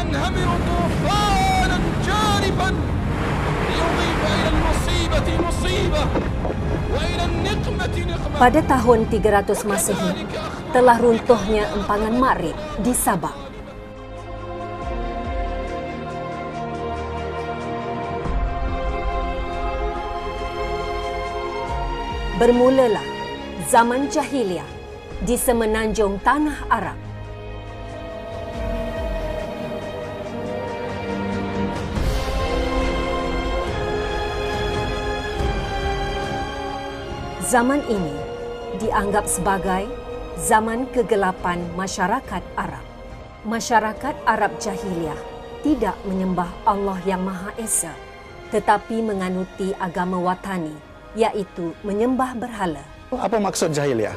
ينهمر طوفانا جارفا ليضيف إلى المصيبة مصيبة وإلى النقمة نقمة. Pada tahun 300 Masehi, telah runtuhnya empangan Ma'rib di Sabah. Bermulalah zaman jahiliah di semenanjung tanah Arab. Zaman ini dianggap sebagai zaman kegelapan masyarakat Arab. Masyarakat Arab jahiliah tidak menyembah Allah yang Maha Esa, tetapi menganuti agama watani, iaitu menyembah berhala. Apa maksud jahiliah?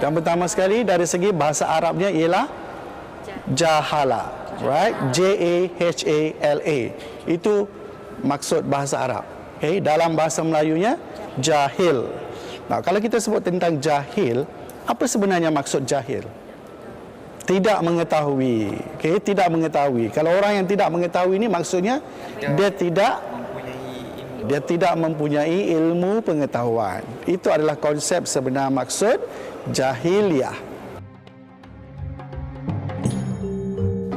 Yang pertama sekali dari segi bahasa Arabnya ialah jahala, right? J-A-H-A-L-A. Itu maksud bahasa Arab. Okay? Dalam bahasa Melayunya jahil. Nah, kalau kita sebut tentang jahil, apa sebenarnya maksud jahil? Tidak mengetahui. Okay? Tidak mengetahui. Kalau orang yang tidak mengetahui ini maksudnya dia tidak mempunyai ilmu pengetahuan. Itu adalah konsep sebenar maksud jahiliyah.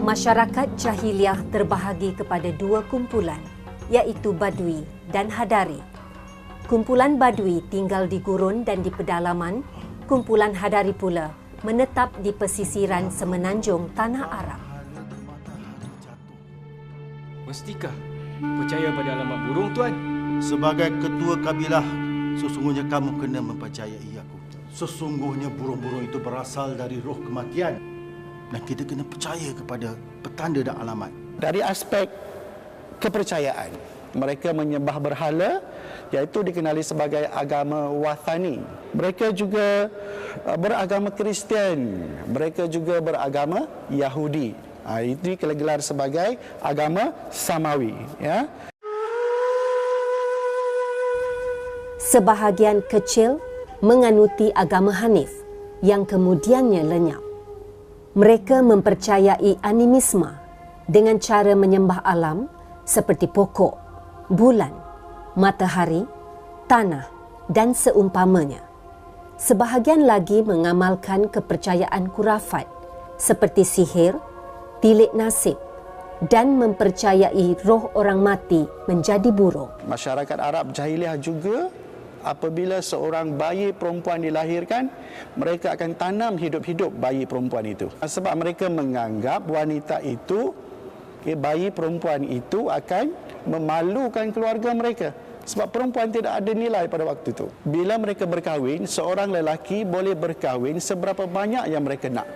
Masyarakat jahiliyah terbahagi kepada dua kumpulan, iaitu Badui dan Hadari. Kumpulan Badui tinggal di gurun dan di pedalaman, kumpulan Hadari pula menetap di pesisiran semenanjung tanah Arab. Mestikah percaya pada alamat burung, Tuan? Sebagai ketua kabilah, sesungguhnya kamu kena mempercayai aku. Sesungguhnya burung-burung itu berasal dari roh kematian. Dan kita kena percaya kepada petanda dan alamat. Dari aspek kepercayaan, mereka menyembah berhala, iaitu dikenali sebagai agama wathani. Mereka juga beragama Kristian, mereka juga beragama Yahudi. Itu gelar sebagai agama Samawi. Ya. Sebahagian kecil menganuti agama Hanif yang kemudiannya lenyap. Mereka mempercayai animisme dengan cara menyembah alam seperti pokok, bulan, matahari, tanah dan seumpamanya. Sebahagian lagi mengamalkan kepercayaan khurafat seperti sihir, tilik nasib dan mempercayai roh orang mati menjadi burung. Masyarakat Arab jahiliah juga, apabila seorang bayi perempuan dilahirkan, mereka akan tanam hidup-hidup bayi perempuan itu. Sebab mereka menganggap wanita itu, bayi perempuan itu akan memalukan keluarga mereka. Sebab perempuan tidak ada nilai pada waktu itu. Bila mereka berkahwin, seorang lelaki boleh berkahwin seberapa banyak yang mereka nak.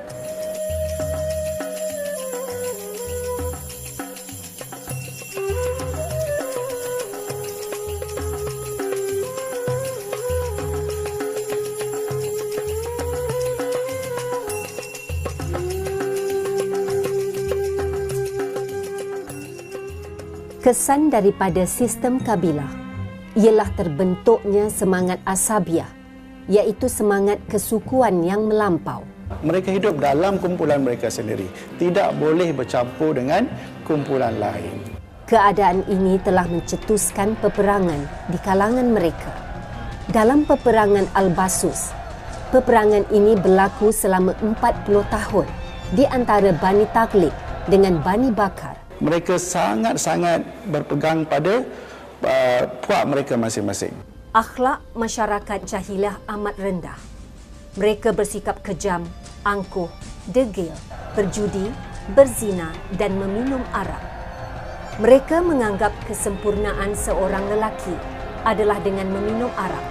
Kesan daripada sistem kabilah ialah terbentuknya semangat asabiah, iaitu semangat kesukuan yang melampau. Mereka hidup dalam kumpulan mereka sendiri, tidak boleh bercampur dengan kumpulan lain. Keadaan ini telah mencetuskan peperangan di kalangan mereka. Dalam peperangan Al-Basus, peperangan ini berlaku selama 40 tahun di antara Bani Taghlib dengan Bani Bakar. Mereka sangat-sangat berpegang pada puak mereka masing-masing. Akhlak masyarakat jahiliah amat rendah. Mereka bersikap kejam, angkuh, degil, berjudi, berzina dan meminum arak. Mereka menganggap kesempurnaan seorang lelaki adalah dengan meminum arak.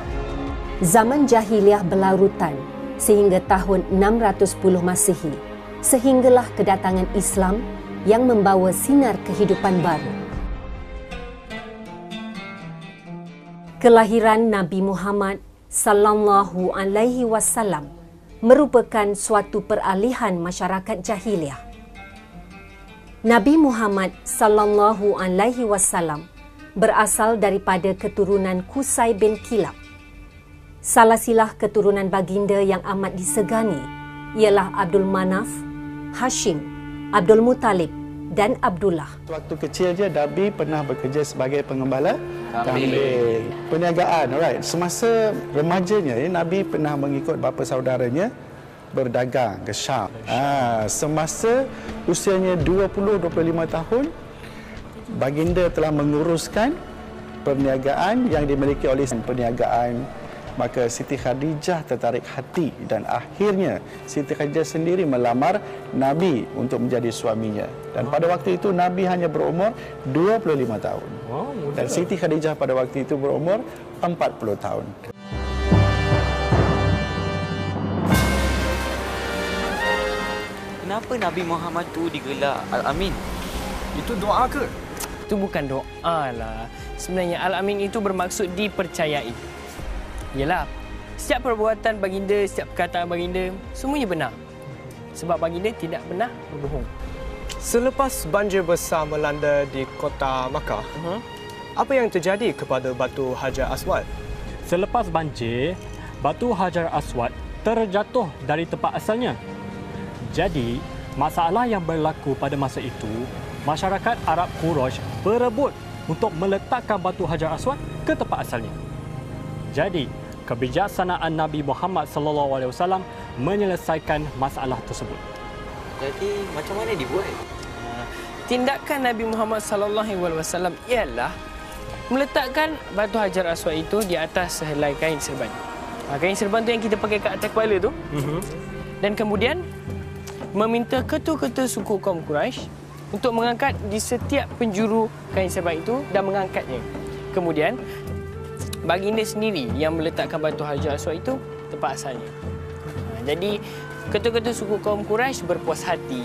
Zaman jahiliah berlarutan sehingga tahun 610 Masehi, sehinggalah kedatangan Islam yang membawa sinar kehidupan baru. Kelahiran Nabi Muhammad sallallahu alaihi wasallam merupakan suatu peralihan masyarakat jahiliah. Nabi Muhammad sallallahu alaihi wasallam berasal daripada keturunan Qusay bin Kilab. Salasilah keturunan baginda yang amat disegani ialah Abdul Manaf, Hashim, Abdul Muttalib dan Abdullah. Waktu kecilnya Nabi pernah bekerja sebagai pengembala kambing. Perniagaan, alright. Semasa remajanya Nabi pernah mengikut bapa saudaranya berdagang ke Syam. Semasa usianya 20-25 tahun, baginda telah menguruskan perniagaan yang dimiliki oleh perniagaan. Maka Siti Khadijah tertarik hati dan akhirnya Siti Khadijah sendiri melamar Nabi untuk menjadi suaminya. Dan pada waktu itu Nabi hanya berumur 25 tahun. Dan Siti Khadijah pada waktu itu berumur 40 tahun. Kenapa Nabi Muhammad tu digelar Al-Amin? Itu doa ke? Itu bukan doa lah. Sebenarnya Al-Amin itu bermaksud dipercayai. Yalah, setiap perbuatan baginda, setiap perkataan baginda, semuanya benar. Sebab baginda tidak pernah berbohong. Selepas banjir besar melanda di kota Makkah, apa yang terjadi kepada Batu Hajar Aswad? Selepas banjir, Batu Hajar Aswad terjatuh dari tempat asalnya. Jadi, masalah yang berlaku pada masa itu, masyarakat Arab Quraisy berebut untuk meletakkan Batu Hajar Aswad ke tempat asalnya. Jadi, kebijaksanaan Nabi Muhammad SAW menyelesaikan masalah tersebut. Jadi macam mana dibuat? Tindakan Nabi Muhammad SAW ialah meletakkan Batu Hajar Aswad itu di atas sehelai kain serban. Kain serban tu yang kita pakai kat atas kepala tu. Dan kemudian meminta ketua-ketua suku kaum Quraisy untuk mengangkat di setiap penjuru kain serban itu dan mengangkatnya. Kemudian baginda sendiri yang meletakkan Batu Hajar Aswad itu tempat asalnya. Jadi ketua-ketua suku kaum Quraisy berpuas hati.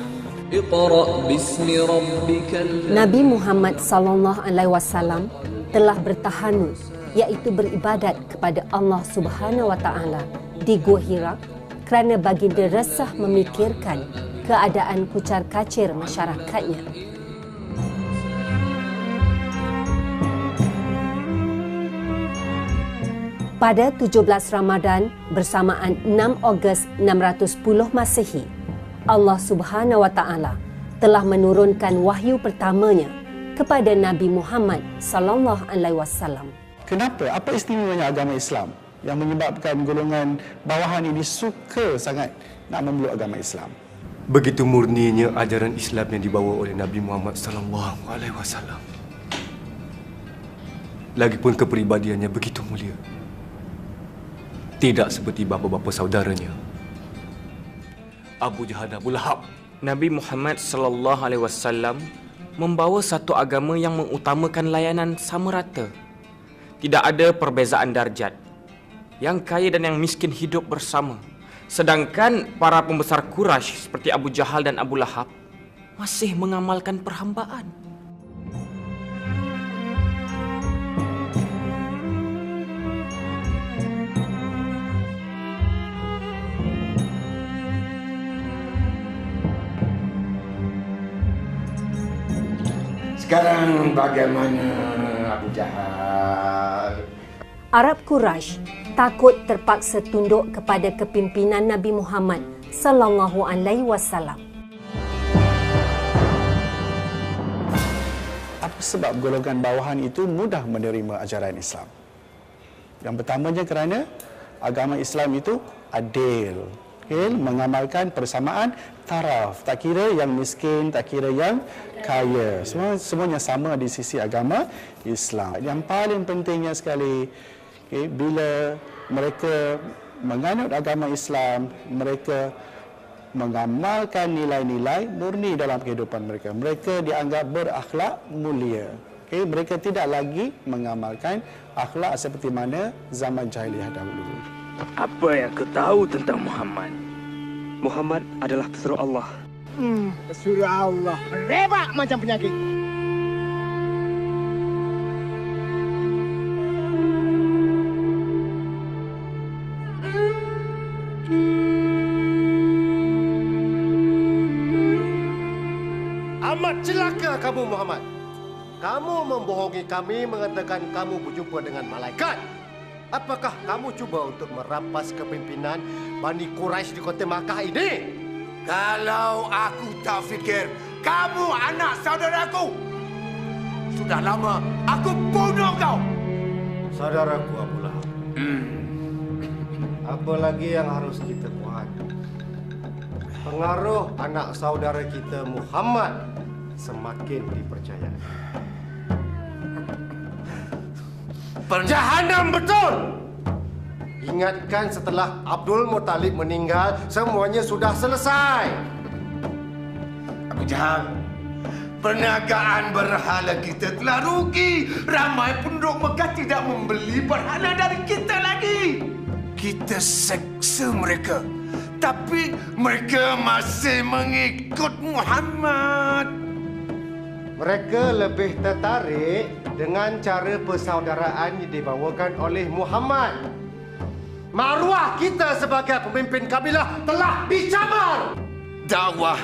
Nabi Muhammad SAW telah bertahanus, iaitu beribadat kepada Allah Subhanahu Wa Taala di Gua Hira kerana baginda resah memikirkan keadaan kucar-kacir masyarakatnya. Pada 17 Ramadan bersamaan 6 Ogos 610 Masehi, Allah Subhanahu Wa Taala telah menurunkan wahyu pertamanya kepada Nabi Muhammad sallallahu alaihi wasallam. Kenapa? Apa istimewanya agama Islam yang menyebabkan golongan bawahan ini suka sangat nak memeluk agama Islam? Begitu murninya ajaran Islam yang dibawa oleh Nabi Muhammad sallallahu alaihi wasallam. Lagipun kepribadiannya begitu mulia. Tidak seperti bapa-bapa saudaranya, Abu Jahal dan Abu Lahab. Nabi Muhammad sallallahu alaihi wasallam membawa satu agama yang mengutamakan layanan sama rata. Tidak ada perbezaan darjat. Yang kaya dan yang miskin hidup bersama. Sedangkan para pembesar Quraisy seperti Abu Jahal dan Abu Lahab masih mengamalkan perhambaan. Sekarang bagaimana Abu Jahal? Arab Quraisy takut terpaksa tunduk kepada kepimpinan Nabi Muhammad sallallahu alaihi wasallam. Apa sebab golongan bawahan itu mudah menerima ajaran Islam? Yang pertamanya kerana agama Islam itu adil. Mengamalkan persamaan taraf, tak kira yang miskin, tak kira yang kaya, semuanya sama di sisi agama Islam. Yang paling pentingnya sekali, bila mereka menganut agama Islam, mereka mengamalkan nilai-nilai murni dalam kehidupan mereka. Mereka dianggap berakhlak mulia. Mereka tidak lagi mengamalkan akhlak seperti mana zaman jahiliah dahulu. Apa yang kau tahu tentang Muhammad? Muhammad adalah pesuruh Allah. Pesuruh Allah. Rebak macam penyakit. Amat celaka kamu Muhammad. Kamu membohongi kami mengatakan kamu berjumpa dengan malaikat. Apakah kamu cuba untuk merampas kepimpinan Bani Quraisy di kota Makkah ini? Kalau aku tak fikir kamu anak saudaraku, sudah lama aku bunuh kau. Saudaraku Abu Lahab. Apa lagi yang harus kita buat? Pengaruh anak saudara kita Muhammad semakin dipercayai. Jahanam betul! Ingatkan setelah Abdul Muttalib meninggal, semuanya sudah selesai. Abu Jahal, perniagaan berhala kita telah rugi. Ramai penduduk Mekah tidak membeli berhala dari kita lagi. Kita seksa mereka, tapi mereka masih mengikut Muhammad. Mereka lebih tertarik dengan cara persaudaraan yang dibawakan oleh Muhammad. Maruah kita sebagai pemimpin kabilah telah dicabar. Dakwah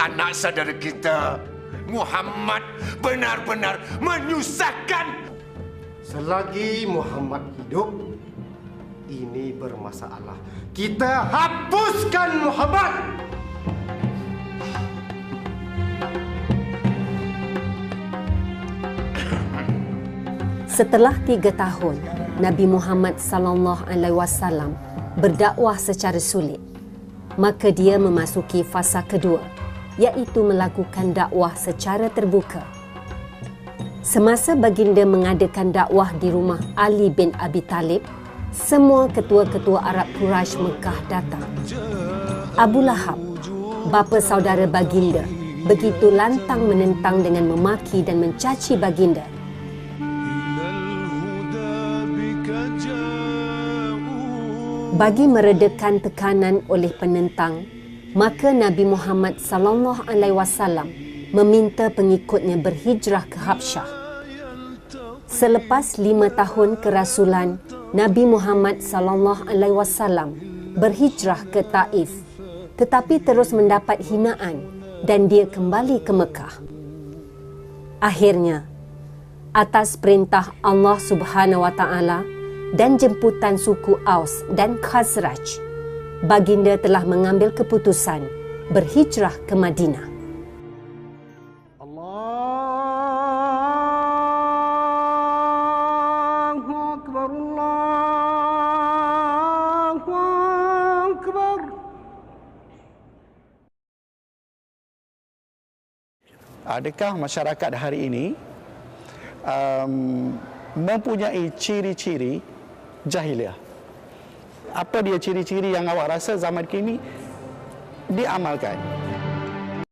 anak saudara kita Muhammad benar-benar menyusahkan. Selagi Muhammad hidup, ini bermasalah. Kita hapuskan Muhammad. Setelah 3 tahun, Nabi Muhammad sallallahu alaihi wasallam berdakwah secara sulit. Maka dia memasuki fasa kedua, iaitu melakukan dakwah secara terbuka. Semasa baginda mengadakan dakwah di rumah Ali bin Abi Talib, semua ketua-ketua Arab Quraisy Mekah datang. Abu Lahab, bapa saudara baginda, begitu lantang menentang dengan memaki dan mencaci baginda. Bagi meredakan tekanan oleh penentang, maka Nabi Muhammad sallallahu alaihi wasallam meminta pengikutnya berhijrah ke Habsyah. Selepas 5 tahun kerasulan, Nabi Muhammad sallallahu alaihi wasallam berhijrah ke Taif, tetapi terus mendapat hinaan dan dia kembali ke Mekah. Akhirnya, atas perintah Allah Subhanahu wa taala dan jemputan suku Aus dan Khazraj, baginda telah mengambil keputusan berhijrah ke Madinah. Allahu Akbar, Allahu Akbar. Adakah masyarakat hari ini mempunyai ciri-ciri jahiliah? Apa dia ciri-ciri yang awak rasa zaman kini diamalkan?